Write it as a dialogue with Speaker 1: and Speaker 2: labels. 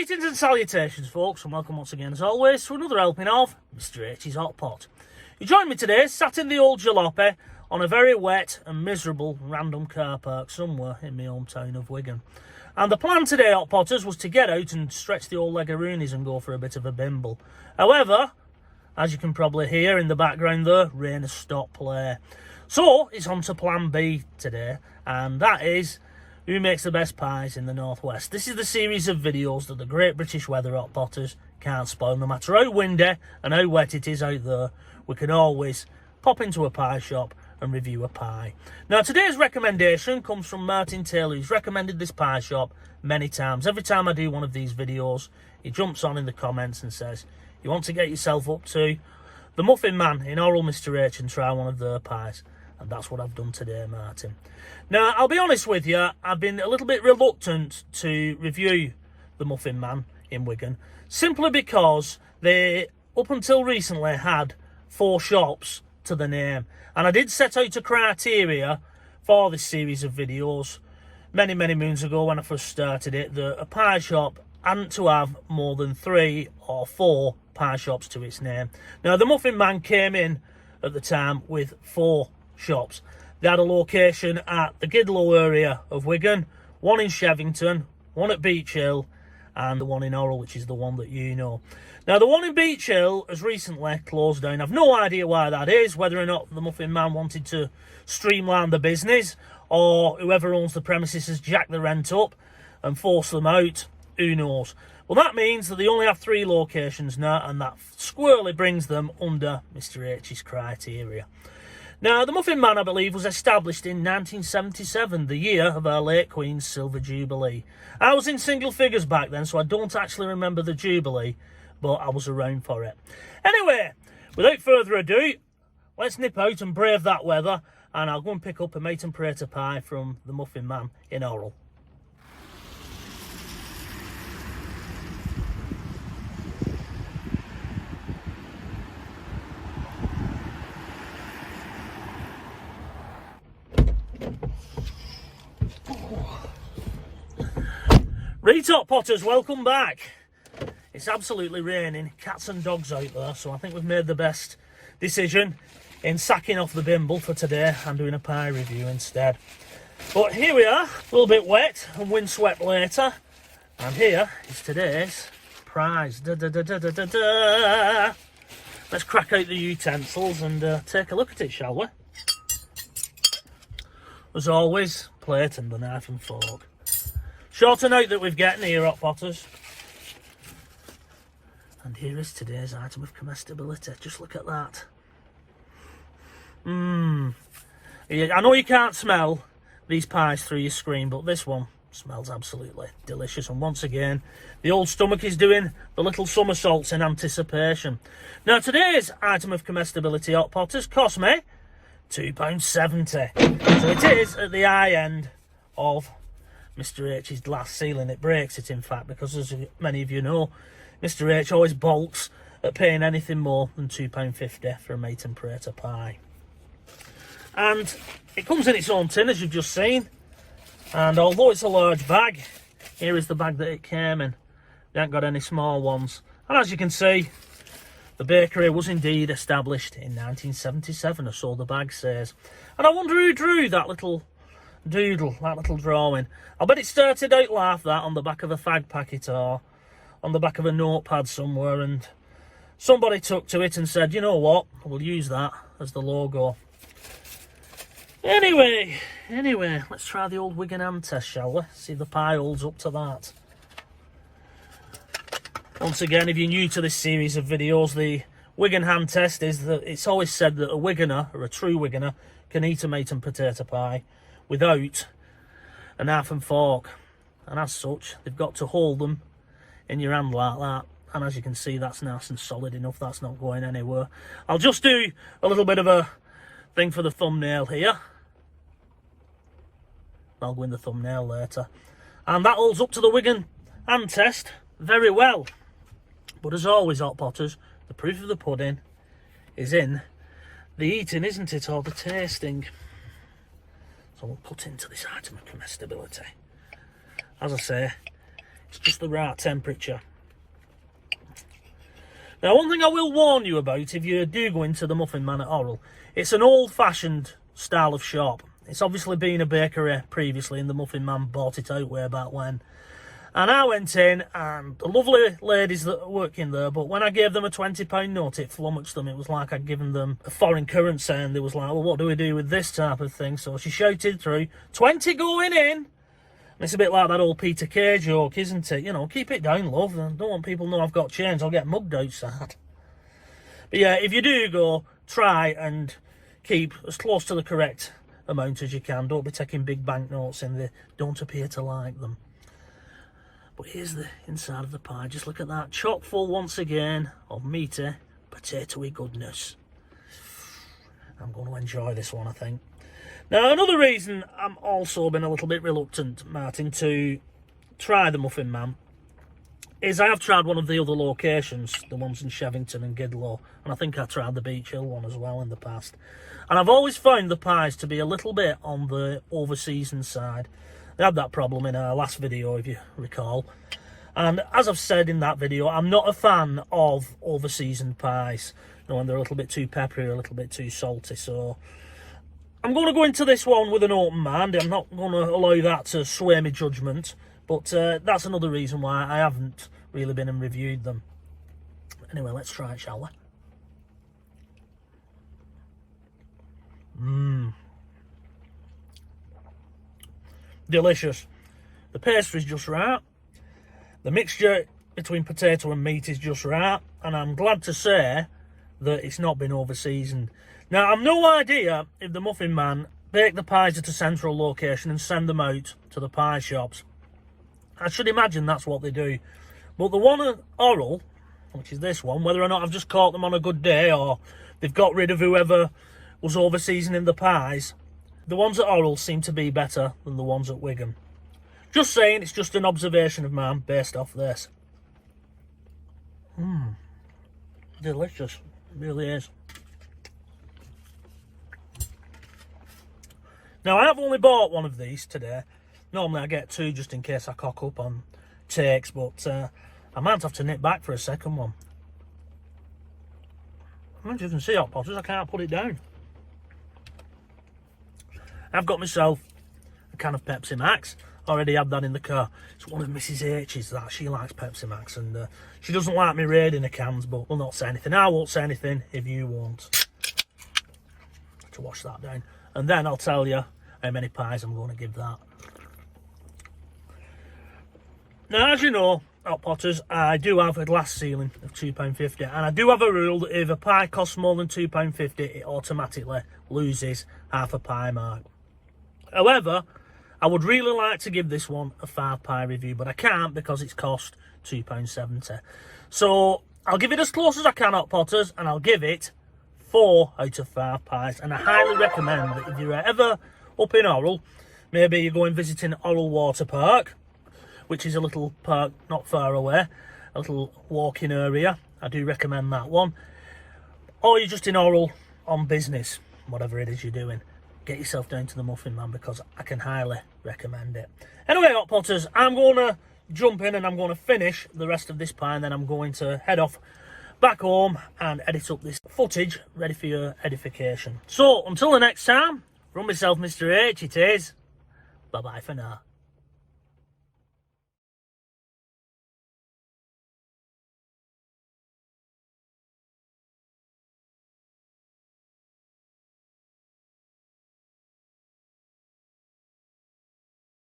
Speaker 1: Greetings and salutations, folks, and welcome once again, as always, to another helping of Mr H's Hot Pot. You join me today, sat in the old jalopy, on a very wet and miserable random car park somewhere in my hometown of Wigan. And the plan today, Hot Potters, was to get out and stretch the old legaroonies and go for a bit of a bimble. However, as you can probably hear in the background there, rain has stopped play. So, it's on to plan B today, and that is who makes the best pies in the Northwest. This is the series of videos that the Great British Weather Hot Potters can't spoil. No matter how windy and how wet it is out there, we can always pop into a pie shop and review a pie. Now, today's recommendation comes from Martin Taylor, who's recommended this pie shop many times. Every time I do one of these videos, he jumps on in the comments and says, you want to get yourself up to the Muffin Man in Orrell, Mr H, and try one of their pies. And that's what I've done today, Martin. Now, I'll be honest with you, I've been a little bit reluctant to review the Muffin Man in Wigan, simply because they, up until recently, had 4 shops to the name. And I did set out a criteria for this series of videos many moons ago when I first started it, that a pie shop hadn't to have more than 3 or 4 pie shops to its name. Now, the Muffin Man came in at the time with 4 shops. They had a location at the Gidlow area of Wigan, one in Shevington, one at Beach Hill, and the one in Orrell, which is the one that you know. Now, the one in Beach Hill has recently closed down. I've no idea why that is, whether or not the Muffin Man wanted to streamline the business, or whoever owns the premises has jacked the rent up and forced them out. Who knows? Well, that means that they only have 3 locations now, and that squarely brings them under Mr H's criteria. Now, the Muffin Man, I believe, was established in 1977, the year of our late Queen's Silver Jubilee. I was in single figures back then, so I don't actually remember the Jubilee, but I was around for it. Anyway, without further ado, let's nip out and brave that weather, and I'll go and pick up a mate and prater pie from the Muffin Man in Orrell. Right, Hot Potters, welcome back. It's absolutely raining, cats and dogs out there, so I think we've made the best decision in sacking off the bimble for today and doing a pie review instead. But here we are, a little bit wet and windswept later, and here is today's prize. Let's crack out the utensils and take a look at it, shall we? As always, plate and the knife and fork. Shorter note that we've getting here, Hot Potters. And here is today's item of comestibility. Just look at that. I know you can't smell these pies through your screen, but this one smells absolutely delicious. And once again, the old stomach is doing the little somersaults in anticipation. Now, today's item of comestibility, Hot Potters, cost me £2.70. So it is at the high end of Mr H's glass ceiling. It breaks it, in fact, because as many of you know, Mr H always balks at paying anything more than £2.50 for a mate and prater pie. And it comes in its own tin, as you've just seen. And although it's a large bag, here is the bag that it came in. They haven't got any small ones. And as you can see, the bakery was indeed established in 1977, or so the bag says. And I wonder who drew that little doodle, that little drawing. I bet it started out like that on the back of a fag packet or on the back of a notepad somewhere, and somebody took to it and said, you know what, we'll use that as the logo. Anyway, let's try the old Wigan hand test, shall we? See if the pie holds up to that. Once again, if you're new to this series of videos, the Wigan hand test is that it's always said that a Wiganer, or a true Wiganer, can eat a mate and potato pie without a knife and fork, and as such they've got to hold them in your hand like that. And as you can see, that's nice and solid enough, that's not going anywhere. I'll just do a little bit of a thing for the thumbnail here. I'll go in the thumbnail later. And that holds up to the Wigan hand test very well. But as always, Hot Potters, the proof of the pudding is in the eating, isn't it, or the tasting. So we'll put into this item of comestibility. As I say, It's just the right temperature. Now, one thing I will warn you about if you do go into the Muffin Man at Orrell, it's an old-fashioned style of shop. It's obviously been a bakery previously, and the Muffin Man bought it out way back when. And I went in, and the lovely ladies that are working there, but when I gave them a £20 note, it flummoxed them. It was like I'd given them a foreign currency, and they was like, well, what do we do with this type of thing? So she shouted through, 20 going in! And it's a bit like that old Peter Kay joke, isn't it? You know, keep it down, love. I don't want people to know I've got change. I'll get mugged outside. But yeah, if you do go, try and keep as close to the correct amount as you can. Don't be taking big banknotes in. They don't appear to like them. But here's the inside of the pie. Just look at that. Chock full once again of meaty, potatoey goodness. I'm going to enjoy this one, I think. Now, another reason I'm also been a little bit reluctant, Martin, to try the Muffin Man is I have tried one of the other locations, the ones in Shevington and Gidlow, and I think I tried the Beach Hill one as well in the past. And I've always found the pies to be a little bit on the over-seasoned side. They had that problem in our last video, if you recall. And as I've said in that video, I'm not a fan of over-seasoned pies. You know, when they're a little bit too peppery or a little bit too salty, so I'm going to go into this one with an open mind. I'm not going to allow that to sway my judgment. But that's another reason why I haven't really been and reviewed them. Anyway, let's try it, shall we? Delicious. The pastry's just right. The mixture between potato and meat is just right. And I'm glad to say that it's not been over-seasoned. Now, I've no idea if the Muffin Man bake the pies at a central location and send them out to the pie shops. I should imagine that's what they do. But the one at Orrell, which is this one, whether or not I've just caught them on a good day or they've got rid of whoever was over-seasoning the pies, the ones at Orrell seem to be better than the ones at Wigan. Just saying, it's just an observation of mine based off this. Delicious. It really is. Now, I have only bought one of these today. Normally I get two just in case I cock up on takes, but I might have to nip back for a second one. As you can see, Hot Potters, I can't put it down. I've got myself a can of Pepsi Max. Already had that in the car. It's one of Mrs H's that. She likes Pepsi Max, and she doesn't like me raiding the cans, but we'll not say anything. I won't say anything if you won't. To wash that down. And then I'll tell you how many pies I'm going to give that. Now, as you know, Hot Potters, I do have a glass ceiling of £2.50, and I do have a rule that if a pie costs more than £2.50, it automatically loses half a pie mark. However, I would really like to give this one a 5 pie review, but I can't because it's cost £2.70. So I'll give it as close as I can, Hot Potters, and I'll give it 4 out of 5 pies. And I highly recommend that if you're ever up in Orrell, maybe you're going visiting Orrell Water Park, which is a little park not far away, a little walking area. I do recommend that one. Or you're just in Orrell on business, whatever it is you're doing. Get yourself down to the Muffin Man because I can highly recommend it. Anyway, Hot Potters, I'm going to jump in and I'm going to finish the rest of this pie, and then I'm going to head off back home and edit up this footage ready for your edification. So, until the next time, from myself, Mr H, it is. Bye-bye for now.